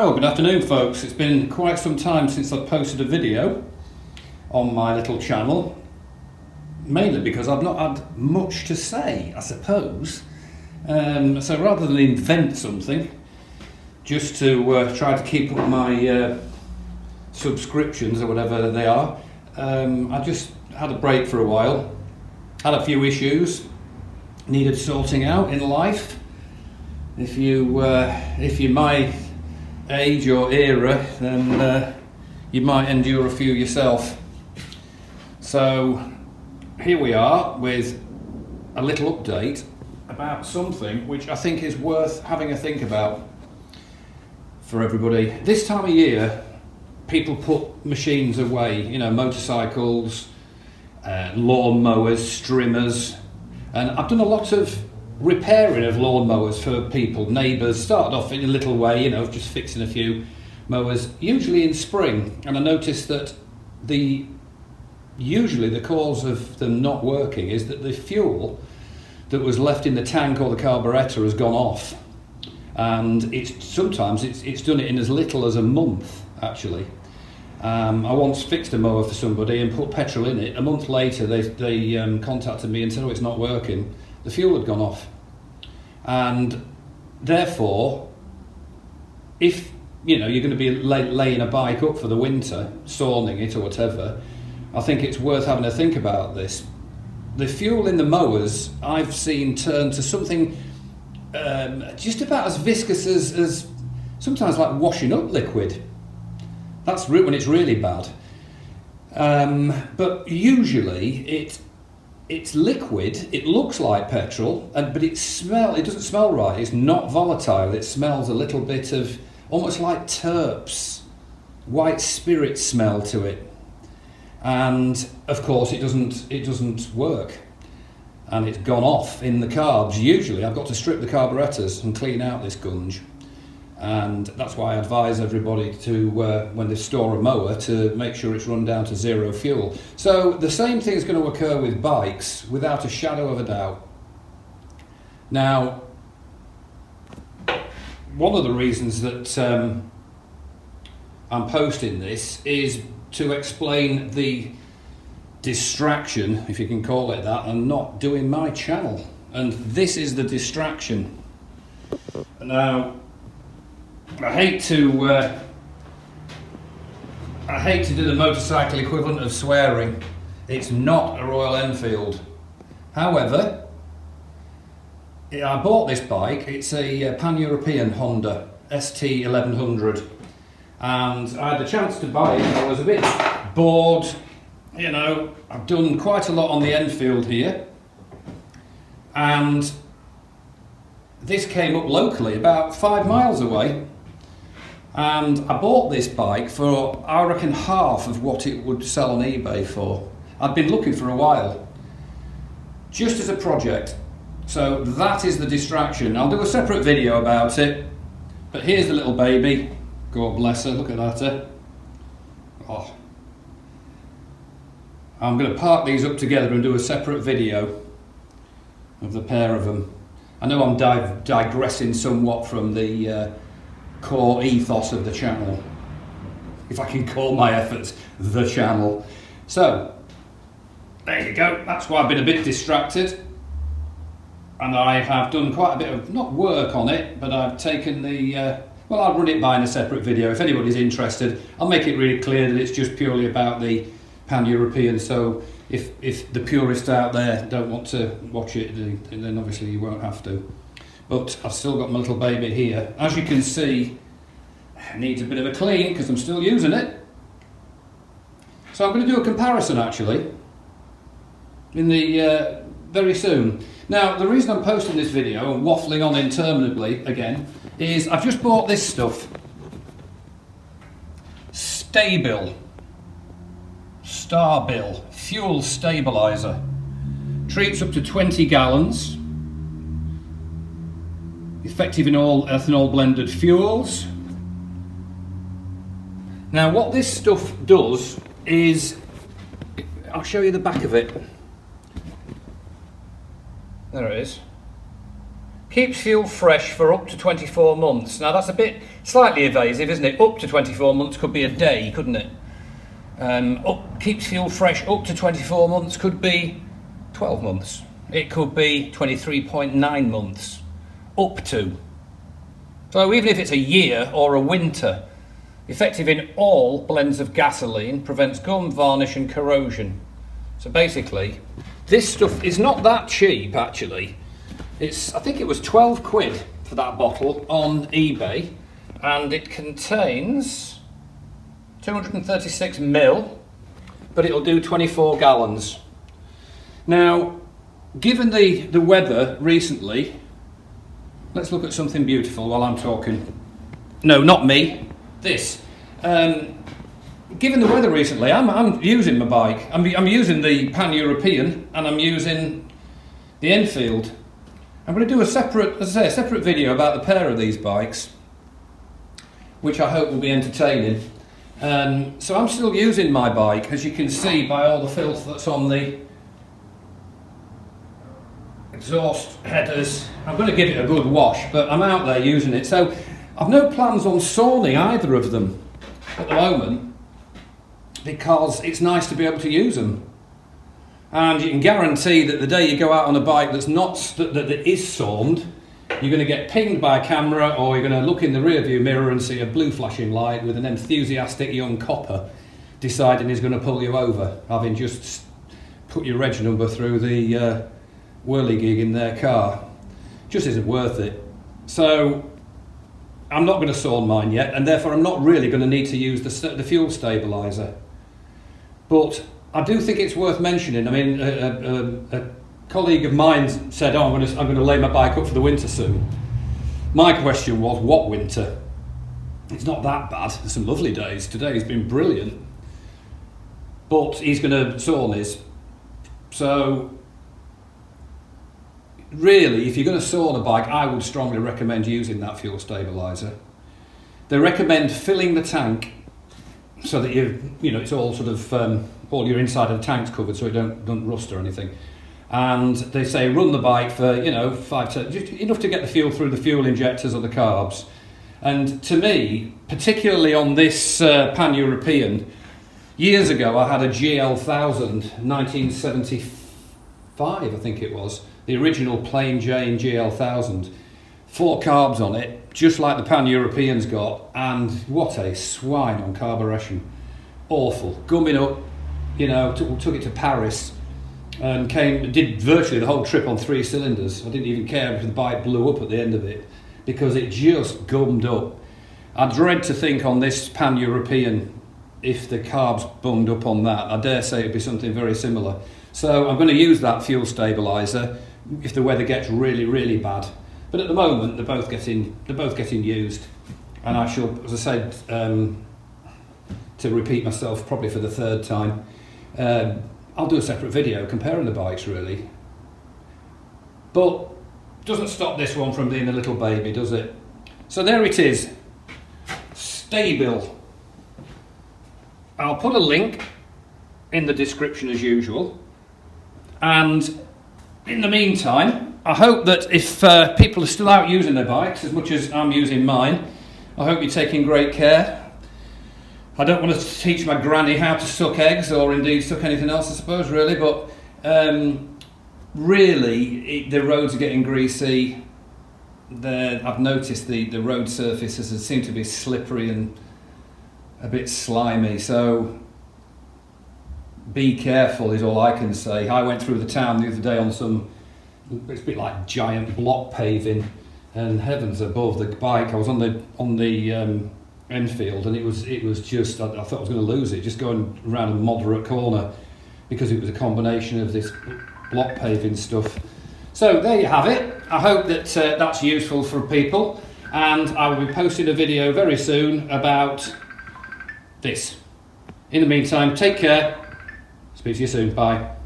Well, good afternoon folks. It's been quite some time since I've posted a video on my little channel, mainly because I've not had much to say, I suppose. So rather than invent something, just to try to keep up my subscriptions or whatever they are, I just had a break for a while, had a few issues, needed sorting out in life. If you're my age or era, then you might endure a few yourself. So here we are with a little update about something which I think is worth having a think about for everybody. This time of year, people put machines away, you know, motorcycles, lawn mowers, strimmers, and I've done a lot of repairing of lawn mowers for people, neighbours. Started off in a little way, you know, just fixing a few mowers, usually in spring, and I noticed that usually the cause of them not working is that the fuel that was left in the tank or the carburettor has gone off, and sometimes it's done it in as little as a month actually. I once fixed a mower for somebody and put petrol in it. A month later they contacted me and said, oh, it's not working. The fuel had gone off, and therefore, if you know you're going to be laying a bike up for the winter, sorning it or whatever, I think it's worth having a think about this. The fuel in the mowers I've seen turn to something just about as viscous as sometimes like washing up liquid. That's when it's really bad. But usually it's liquid, it looks like petrol, but it doesn't smell right, it's not volatile, it smells a little bit of almost like terps, white spirit smell to it. And of course it doesn't work, and it's gone off in the carbs. Usually I've got to strip the carburettors and clean out this gunge, and that's why I advise everybody to, when they store a mower, to make sure it's run down to zero fuel. So the same thing is going to occur with bikes, without a shadow of a doubt. Now, one of the reasons that I'm posting this is to explain the distraction, if you can call it that, and not doing my channel. And this is the distraction. Now, I hate to do the motorcycle equivalent of swearing. It's not a Royal Enfield. However, I bought this bike. It's a pan-European Honda ST 1100, and I had the chance to buy it. I was a bit bored, you know. I've done quite a lot on the Enfield here, and this came up locally about 5 miles away. And I bought this bike for, I reckon, half of what it would sell on eBay for. I'd been looking for a while, just as a project. So that is the distraction. I'll do a separate video about it, but here's the little baby. God bless her, look at that. Oh. I'm going to park these up together and do a separate video of the pair of them. I know I'm digressing somewhat from the core ethos of the channel, if I can call my efforts the channel. So there you go. That's why I've been a bit distracted, and I have done quite a bit of, not work on it, but I've taken the well, I'll run it by in a separate video. If anybody's interested, I'll make it really clear that it's just purely about the pan-European. So if the purists out there don't want to watch it, then obviously you won't have to. But I've still got my little baby here. As you can see, it needs a bit of a clean because I'm still using it. So I'm going to do a comparison actually in the very soon. Now, the reason I'm posting this video and waffling on interminably again is I've just bought this stuff. Stabil fuel stabilizer. Treats up to 20 gallons. Effective in all ethanol blended fuels. Now what this stuff does is, I'll show you the back of it. There it is. keeps fuel fresh for up to 24 months. Now that's a bit slightly evasive, isn't it? Up to 24 months could be a day, couldn't it? Keeps fuel fresh up to 24 months could be 12 months. It could be 23.9 months. Up to. So even if it's a year or a winter, effective in all blends of gasoline, prevents gum, varnish and corrosion. So basically, this stuff is not that cheap actually. I think it was 12 quid for that bottle on eBay, and it contains 236 ml, but it'll do 24 gallons. Now, given the weather recently, let's look at something beautiful while I'm talking. No, not me, this. Given the weather recently, I'm using my bike. I'm using the Pan-European and I'm using the Enfield. I'm going to do a separate video about the pair of these bikes, which I hope will be entertaining. So I'm still using my bike, as you can see by all the filth that's on the exhaust headers. I'm going to give it a good wash, but I'm out there using it. So I've no plans on sawing either of them at the moment, because it's nice to be able to use them. And you can guarantee that the day you go out on a bike that is sawned, you're going to get pinged by a camera, or you're going to look in the rear view mirror and see a blue flashing light with an enthusiastic young copper deciding he's going to pull you over, having just put your reg number through the whirligig in their car. Just isn't worth it. So I'm not going to sawn mine yet, and therefore I'm not really going to need to use the fuel stabiliser. But I do think it's worth mentioning. I mean, a colleague of mine said, "Oh, I'm going to lay my bike up for the winter soon." My question was, what winter? It's not that bad. There's some lovely days. Today's been brilliant. But he's going to sawn his. So really, if you're going to sawn a bike, I would strongly recommend using that fuel stabiliser. They recommend filling the tank so that it's all sort of all your inside of the tank's covered, so it don't rust or anything. And they say run the bike for 5-10, just enough to get the fuel through the fuel injectors or the carbs. And to me, particularly on this Pan-European, years ago I had a GL1000, 1975 I think it was, the original plain Jane GL1000, 4 carbs on it, just like the Pan-European's got, and what a swine on carburation. Awful, gumming up, took it to Paris and did virtually the whole trip on 3 cylinders. I didn't even care if the bike blew up at the end of it, because it just gummed up. I dread to think on this Pan-European, if the carbs bunged up on that, I dare say it'd be something very similar. So I'm going to use that fuel stabiliser if the weather gets really, really bad. But at the moment, they're both getting used, and I shall, as I said, to repeat myself probably for the 3rd time, I'll do a separate video comparing the bikes really. But doesn't stop this one from being a little baby, does it? So there it is, Stabil. I'll put a link in the description as usual, and in the meantime, I hope that if people are still out using their bikes as much as I'm using mine, I hope you're taking great care. I don't want to teach my granny how to suck eggs, or indeed suck anything else I suppose really, but really the roads are getting greasy. I've noticed the road surfaces seem to be slippery and a bit slimy, so be careful is all I can say. I went through the town the other day on it's a bit like giant block paving, and heavens above, the bike, I was on the Enfield, and it was just, I thought I was going to lose it, just going around a moderate corner, because it was a combination of this block paving stuff. So there you have it. I hope that that's useful for people, and I will be posting a video very soon about this. In the meantime, take care. Speak to you soon. Bye.